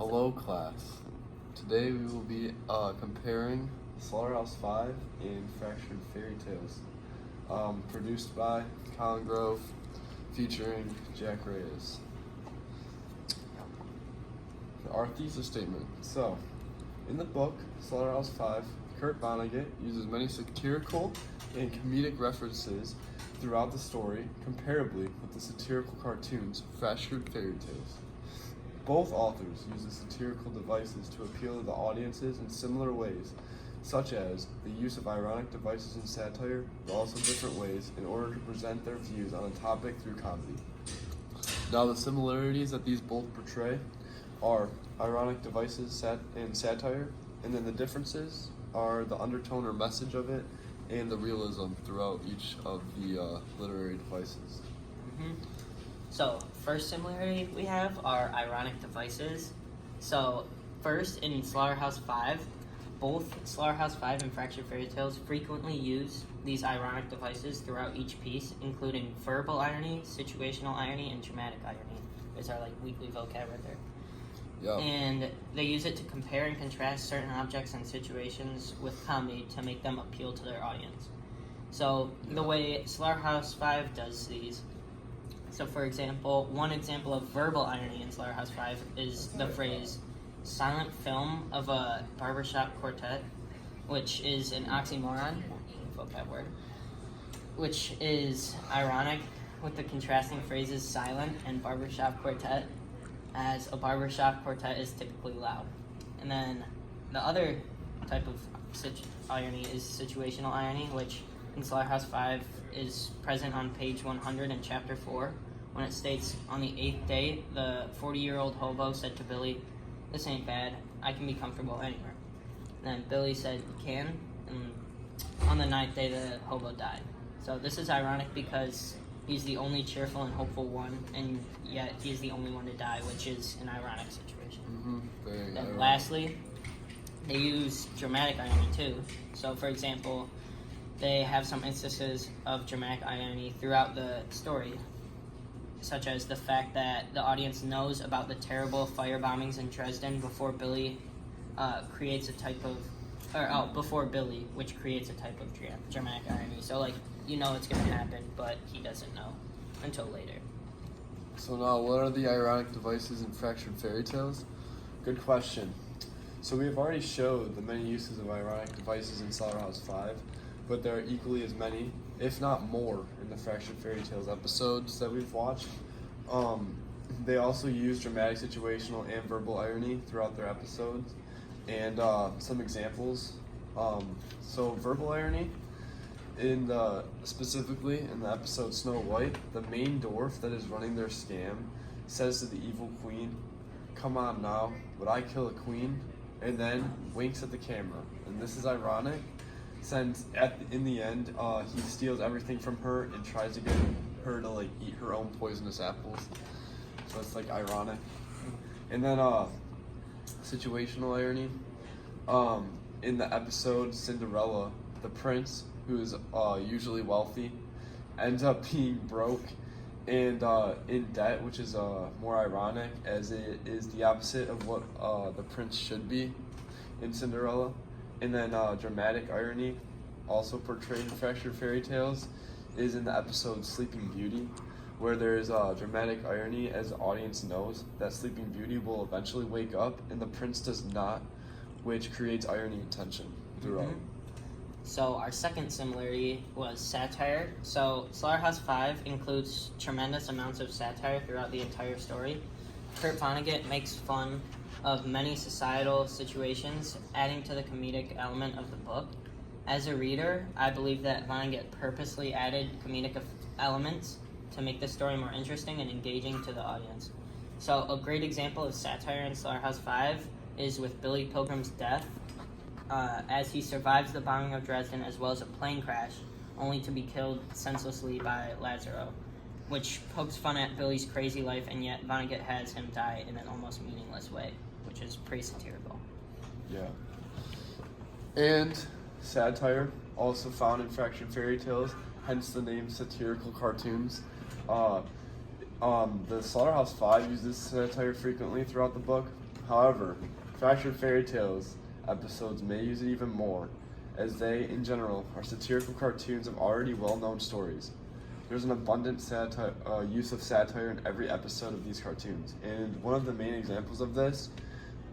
Hello class. Today we will be comparing Slaughterhouse 5 and Fractured Fairy Tales, produced by Collin Grove, featuring Jack Reyes. Our thesis statement. So, in the book, Slaughterhouse 5, Kurt Vonnegut uses many satirical and comedic references throughout the story, comparably with the satirical cartoons Fractured Fairy Tales. Both authors use the satirical devices to appeal to the audiences in similar ways, such as the use of ironic devices in satire, but also different ways in order to present their views on a topic through comedy. Now, the similarities that these both portray are ironic devices and satire, and then the differences are the undertone or message of it and the realism throughout each of the literary devices. Mm-hmm. So, first similarity we have are ironic devices. So, first in Slaughterhouse 5, both Slaughterhouse 5 and Fractured Fairy Tales frequently use these ironic devices throughout each piece, including verbal irony, situational irony, and dramatic irony. Those are like weekly vocab right there. Yep. And they use it to compare and contrast certain objects and situations with comedy to make them appeal to their audience. So, the way Slaughterhouse 5 does these, so for example, one example of verbal irony in Slaughterhouse 5 is the phrase silent film of a barbershop quartet, which is an oxymoron, vocab word, which is ironic with the contrasting phrases silent and barbershop quartet, as a barbershop quartet is typically loud. And then the other type of irony is situational irony, which in Slaughterhouse 5 is present on page 100 in chapter 4, when it states, on the 8th day, the 40-year-old hobo said to Billy, "This ain't bad, I can be comfortable anywhere." And then Billy said, "You can," and on the 9th day, the hobo died. So this is ironic because he's the only cheerful and hopeful one, and yet he's the only one to die, which is an ironic situation. Mm-hmm. Then lastly, they use dramatic irony too. So for example, they have some instances of dramatic irony throughout the story, such as the fact that the audience knows about the terrible fire bombings in Dresden before Billy creates a type of, before Billy, which creates a type of dramatic irony. So like, you know it's going to happen, but he doesn't know until later. So now, what are the ironic devices in Fractured Fairy Tales? Good question. So we have already showed the many uses of ironic devices in Slaughterhouse 5, but there are equally as many, if not more, in the Fractured Fairy Tales episodes that we've watched. They also use dramatic, situational, and verbal irony throughout their episodes. And some examples. So verbal irony, specifically in the episode Snow White, the main dwarf that is running their scam says to the evil queen, "Come on now, would I kill a queen?" and then winks at the camera. And this is ironic, since in the end, he steals everything from her and tries to get her to like eat her own poisonous apples. So it's like ironic. And then situational irony. In the episode Cinderella, the prince, who is usually wealthy, ends up being broke and in debt, which is more ironic, as it is the opposite of what the prince should be in Cinderella. And then dramatic irony, also portrayed in Fractured Fairy Tales, is in the episode Sleeping Beauty, where there is dramatic irony as the audience knows that Sleeping Beauty will eventually wake up and the prince does not, which creates irony and tension throughout. Mm-hmm. So our second similarity was satire. So Slaughterhouse 5 includes tremendous amounts of satire throughout the entire story. Kurt Vonnegut makes fun of many societal situations, adding to the comedic element of the book. As a reader, I believe that Vonnegut purposely added comedic elements to make the story more interesting and engaging to the audience. So a great example of satire in Slaughterhouse 5 is with Billy Pilgrim's death, as he survives the bombing of Dresden as well as a plane crash, only to be killed senselessly by Lazaro, which pokes fun at Billy's crazy life, and yet Vonnegut has him die in an almost meaningless way, which is pretty satirical. Yeah. And satire, also found in Fractured Fairy Tales, hence the name satirical cartoons. The Slaughterhouse 5 uses satire frequently throughout the book. However, Fractured Fairy Tales episodes may use it even more, as they, in general, are satirical cartoons of already well-known stories. There's an abundant use of satire in every episode of these cartoons, and one of the main examples of this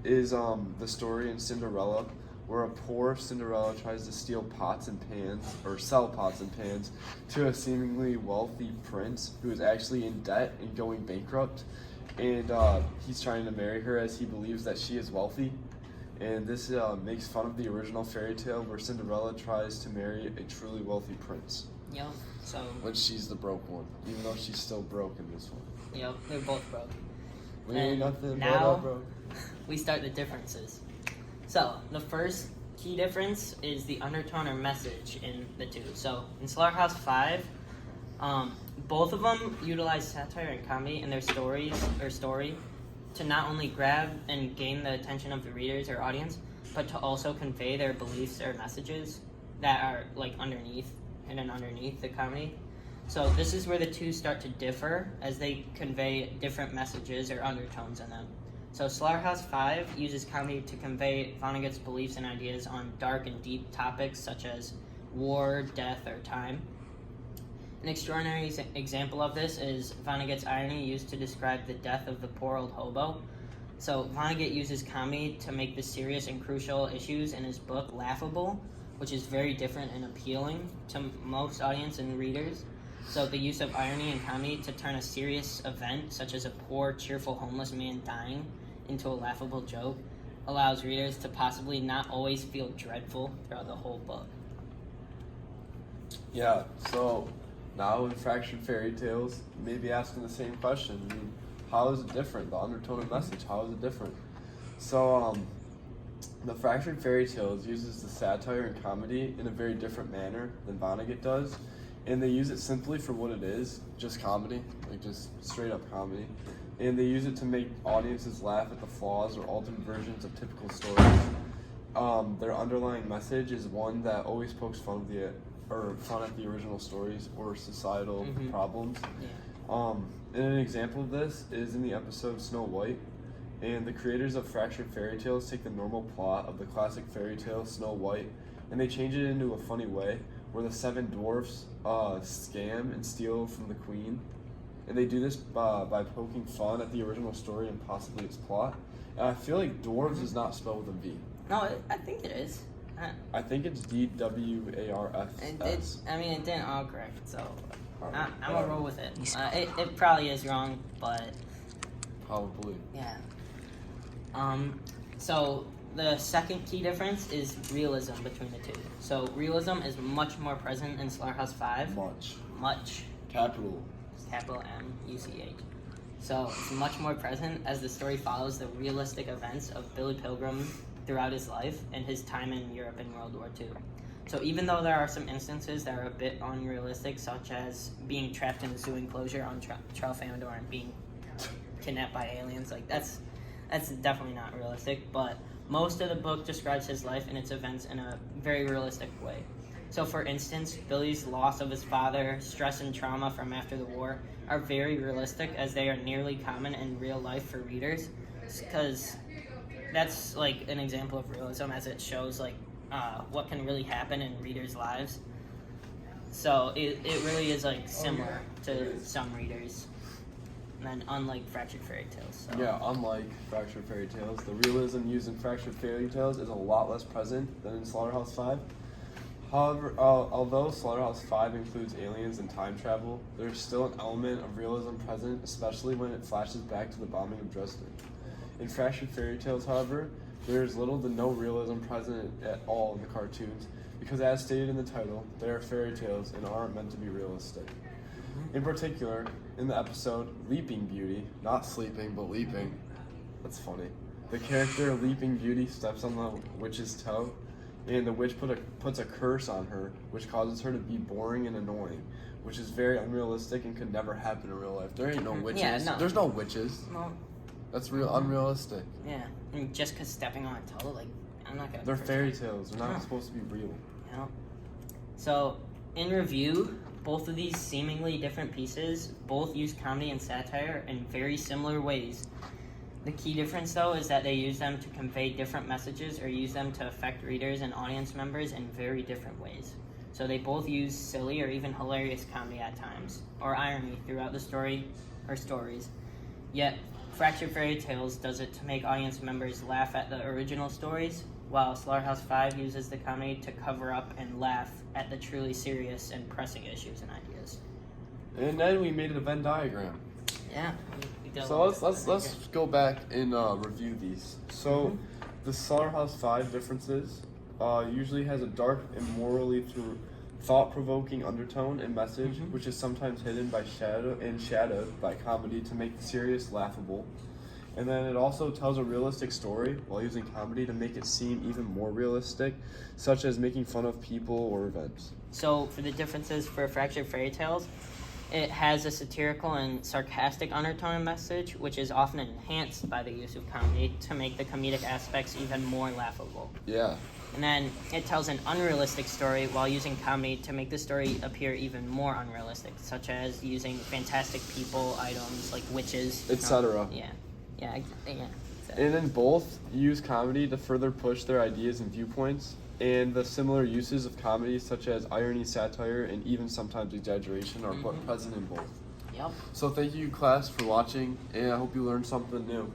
is the story in Cinderella, where a poor Cinderella tries to steal pots and pans, or sell pots and pans, to a seemingly wealthy prince who is actually in debt and going bankrupt, and he's trying to marry her as he believes that she is wealthy. And this makes fun of the original fairy tale where Cinderella tries to marry a truly wealthy prince. Yep. So. But she's the broke one, even though she's still broke in this one. Yep. They're both broke. We ain't nothing now, but broke. We start the differences. So the first key difference is the undertone or message in the two. So in Slaughterhouse 5, both of them utilize satire and comedy in their story to not only grab and gain the attention of the readers or audience, but to also convey their beliefs or messages that are like hidden underneath the comedy. So this is where the two start to differ, as they convey different messages or undertones in them. So Slaughterhouse 5 uses comedy to convey Vonnegut's beliefs and ideas on dark and deep topics such as war, death, or time. An extraordinary example of this is Vonnegut's irony used to describe the death of the poor old hobo. So Vonnegut uses comedy to make the serious and crucial issues in his book laughable, which is very different and appealing to most audience and readers. So the use of irony and comedy to turn a serious event, such as a poor, cheerful homeless man dying, into a laughable joke, allows readers to possibly not always feel dreadful throughout the whole book. Yeah, so now in Fractured Fairy Tales, you may be asking the same question. I mean, how is it different? The undertone of message, how is it different? So, the Fractured Fairy Tales uses the satire and comedy in a very different manner than Vonnegut does. And they use it simply for what it is, just comedy, like just straight up comedy. And they use it to make audiences laugh at the flaws or alternate versions of typical stories. Their underlying message is one that always pokes fun at the original stories or societal problems. Yeah. And an example of this is in the episode Snow White. And the creators of Fractured Fairy Tales take the normal plot of the classic fairy tale Snow White, and they change it into a funny way, where the 7 dwarfs scam and steal from the queen. And they do this by poking fun at the original story and possibly its plot. And I feel like dwarves is not spelled with a V. No, I think it is. I think it's DWARFS. It didn't all correct, so I'm gonna roll with it. It probably is wrong, but... Probably. Yeah. So the second key difference is realism between the two. So realism is much more present in Slaughterhouse 5. Much. Capital M-U-C-H. So it's much more present as the story follows the realistic events of Billy Pilgrim throughout his life and his time in Europe in World War II. So even though there are some instances that are a bit unrealistic, such as being trapped in a zoo enclosure on Tralfamadore and being kidnapped by aliens, like that's definitely not realistic, but most of the book describes his life and its events in a very realistic way. So for instance, Billy's loss of his father, stress and trauma from after the war are very realistic, as they are nearly common in real life for readers, because that's like an example of realism, as it shows like what can really happen in readers' lives. So it really is like similar to some readers. And then unlike Fractured Fairy Tales. So. Yeah, unlike Fractured Fairy Tales, the realism used in Fractured Fairy Tales is a lot less present than in Slaughterhouse 5. However, although Slaughterhouse 5 includes aliens and time travel, there's still an element of realism present, especially when it flashes back to the bombing of Dresden. In Fractured Fairy Tales, however, there's little to no realism present at all in the cartoons, because as stated in the title, they are fairy tales and aren't meant to be realistic. In particular, in the episode Leaping Beauty, not sleeping, but leaping, that's funny, the character Leaping Beauty steps on the witch's toe, and the witch puts a curse on her, which causes her to be boring and annoying, which is very unrealistic and could never happen in real life. There ain't no witches. Yeah, no. There's no witches. No. That's unrealistic. Yeah, and just because stepping on a toe, like, I'm not gonna... They're fairy tales. They're not supposed to be real. Yeah. So, in review, both of these seemingly different pieces both use comedy and satire in very similar ways. The key difference, though, is that they use them to convey different messages or use them to affect readers and audience members in very different ways. So they both use silly or even hilarious comedy at times, or irony throughout the story or stories. Yet, Fractured Fairy Tales does it to make audience members laugh at the original stories, while Slaughterhouse 5 uses the comedy to cover up and laugh at the truly serious and pressing issues and ideas. And then we made a Venn diagram. Yeah. we did a So lot let's go back and review these. So the Slaughterhouse 5 differences usually has a dark and morally thought-provoking undertone and message, which is sometimes hidden by shadowed by comedy to make the serious laughable. And then it also tells a realistic story while using comedy to make it seem even more realistic, such as making fun of people or events. So for the differences for Fractured Fairy Tales, it has a satirical and sarcastic undertone message, which is often enhanced by the use of comedy to make the comedic aspects even more laughable. Yeah. And then it tells an unrealistic story while using comedy to make the story appear even more unrealistic, such as using fantastic people, items like witches, etc. Yeah. And then both use comedy to further push their ideas and viewpoints, and the similar uses of comedy such as irony, satire, and even sometimes exaggeration are present in both. Yep. So thank you, class, for watching, and I hope you learned something new.